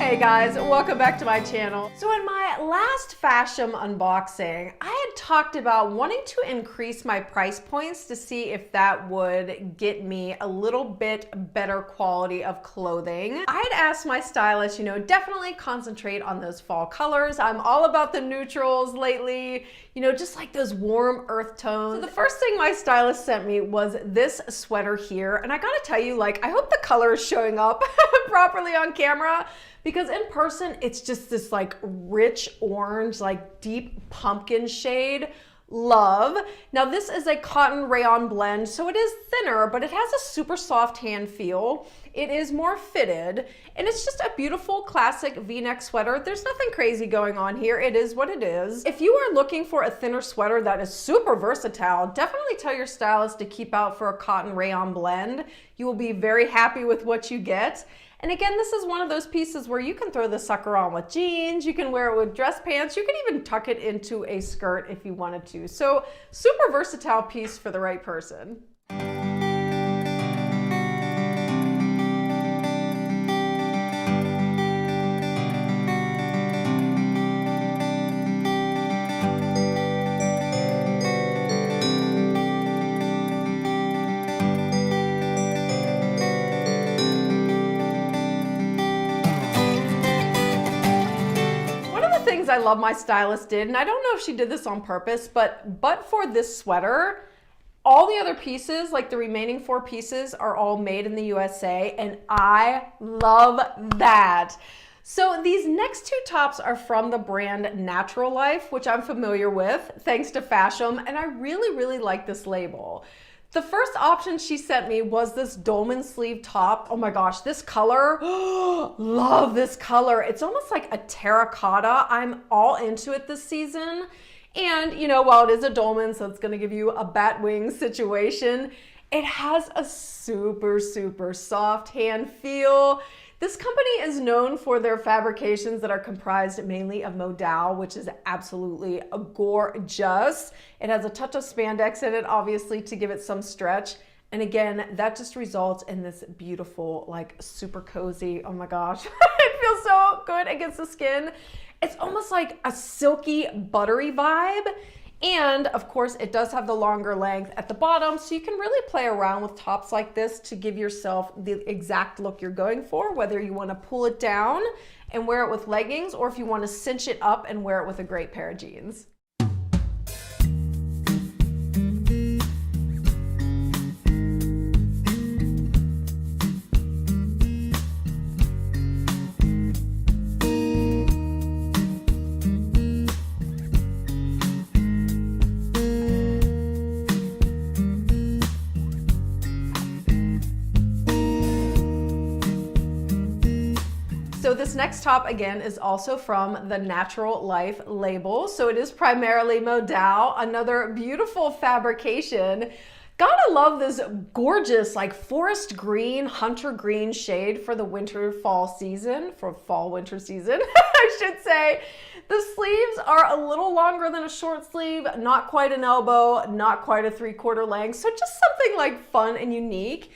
Hey guys, welcome back to my channel. So in my last Fashom unboxing, I had talked about wanting to increase my price points to see if that would get me a little bit better quality of clothing. I had asked my stylist, definitely concentrate on those fall colors. I'm all about the neutrals lately, just like those warm earth tones. So the first thing my stylist sent me was this sweater here. And I gotta tell you, I hope the color is showing up properly on camera, because in person, it's just this rich orange, deep pumpkin shade. Love. Now this is a cotton rayon blend, so it is thinner, but it has a super soft hand feel. It is more fitted, and it's just a beautiful classic V-neck sweater. There's nothing crazy going on here. It is what it is. If you are looking for a thinner sweater that is super versatile, definitely tell your stylist to keep out for a cotton rayon blend. You will be very happy with what you get. And again, this is one of those pieces where you can throw the sucker on with jeans, you can wear it with dress pants, you can even tuck it into a skirt if you wanted to. So super versatile piece for the right person. Things I love my stylist did, and I don't know if she did this on purpose, but for this sweater, all the other pieces, like the remaining 4 pieces, are all made in the USA, and I love that. So these next 2 tops are from the brand Natural Life, which I'm familiar with thanks to Fashom, and I really like this label. The first option she sent me was this dolman sleeve top. Oh my gosh, this color, love this color. It's almost like a terracotta. I'm all into it this season. And while it is a dolman, so it's gonna give you a bat wing situation, it has a super soft hand feel. This company is known for their fabrications that are comprised mainly of modal, which is absolutely gorgeous. It has a touch of spandex in it, obviously, to give it some stretch. And again, that just results in this beautiful, super cozy, oh my gosh, it feels so good against the skin. It's almost like a silky, buttery vibe. And of course, it does have the longer length at the bottom, so you can really play around with tops like this to give yourself the exact look you're going for, whether you want to pull it down and wear it with leggings, or if you want to cinch it up and wear it with a great pair of jeans. So this next top, again, is also from the Natural Life label. So it is primarily modal, another beautiful fabrication. Gotta love this gorgeous, forest green, hunter green shade for the winter-fall season, for fall-winter season, I should say. The sleeves are a little longer than a short sleeve, not quite an elbow, not quite a 3/4 length. So just something fun and unique.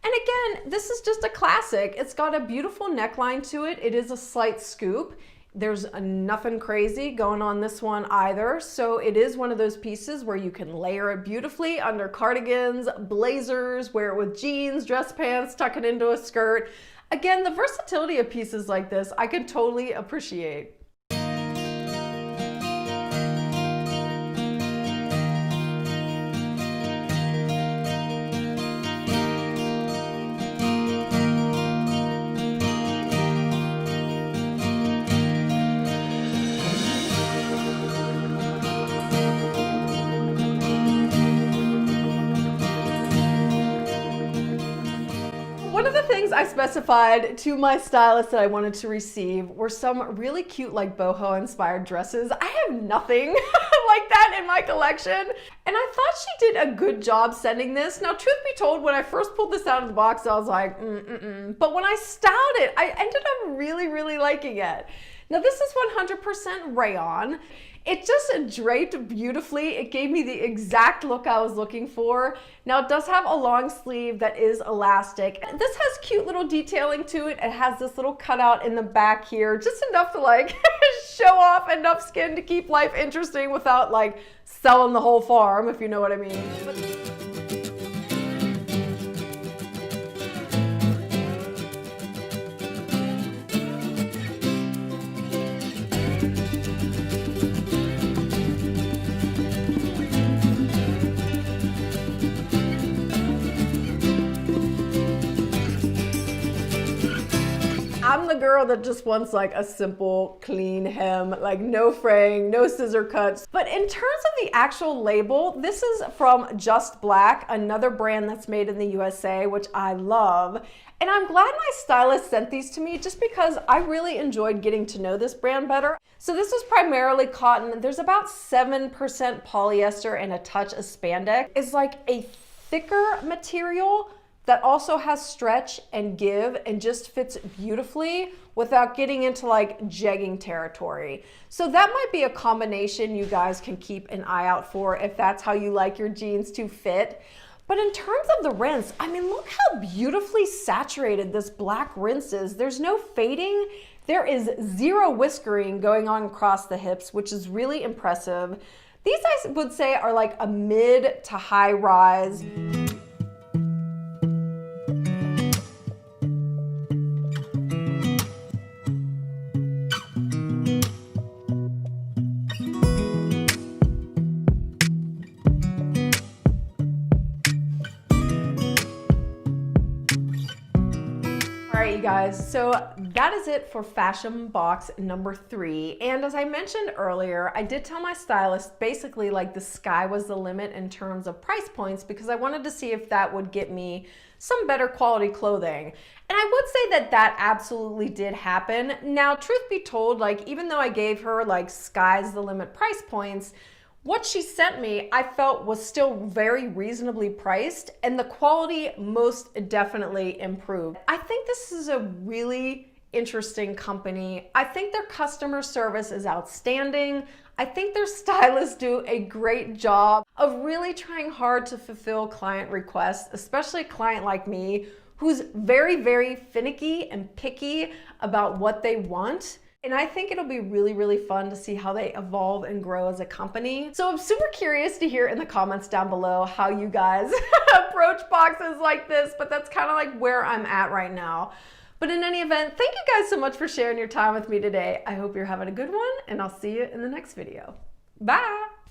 And again, this is just a classic. It's got a beautiful neckline to it. It is a slight scoop. There's nothing crazy going on this one either. So it is one of those pieces where you can layer it beautifully under cardigans, blazers, wear it with jeans, dress pants, tuck it into a skirt. Again, the versatility of pieces like this, I can totally appreciate. One of the things I specified to my stylist that I wanted to receive were some really cute boho inspired dresses. I have nothing like that in my collection, and I thought she did a good job sending this. Now, truth be told, when I first pulled this out of the box, I was like, but when I styled it, I ended up really liking it. Now this is 100% rayon. It just draped beautifully. It gave me the exact look I was looking for. Now it does have a long sleeve that is elastic. This has cute little detailing to it. It has this little cutout in the back here, just enough to like show off enough skin to keep life interesting without like selling the whole farm, if you know what I mean. I'm the girl that just wants like a simple, clean hem, like no fraying, no scissor cuts. But in terms of the actual label, this is from Just Black, another brand that's made in the USA, which I love. And I'm glad my stylist sent these to me just because I really enjoyed getting to know this brand better. So this is primarily cotton. There's about 7% polyester and a touch of spandex. It's like a thicker material that also has stretch and give and just fits beautifully without getting into like jegging territory. So that might be a combination you guys can keep an eye out for if that's how you like your jeans to fit. But in terms of the rinse, I mean, look how beautifully saturated this black rinse is. There's no fading. There is zero whiskering going on across the hips, which is really impressive. These I would say are like a mid to high rise. All right, you guys, so that is it for Fashom box number 3. And as I mentioned earlier, I did tell my stylist basically like the sky was the limit in terms of price points because I wanted to see if that would get me some better quality clothing. And I would say that that absolutely did happen. Now, truth be told, like even though I gave her like sky's the limit price points, what she sent me, I felt was still very reasonably priced and the quality most definitely improved. I think this is a really interesting company. I think their customer service is outstanding. I think their stylists do a great job of really trying hard to fulfill client requests, especially a client like me who's very, very finicky and picky about what they want. And I think it'll be really, really fun to see how they evolve and grow as a company. So I'm super curious to hear in the comments down below how you guys approach boxes like this, but that's kind of like where I'm at right now. But in any event, thank you guys so much for sharing your time with me today. I hope you're having a good one and I'll see you in the next video. Bye.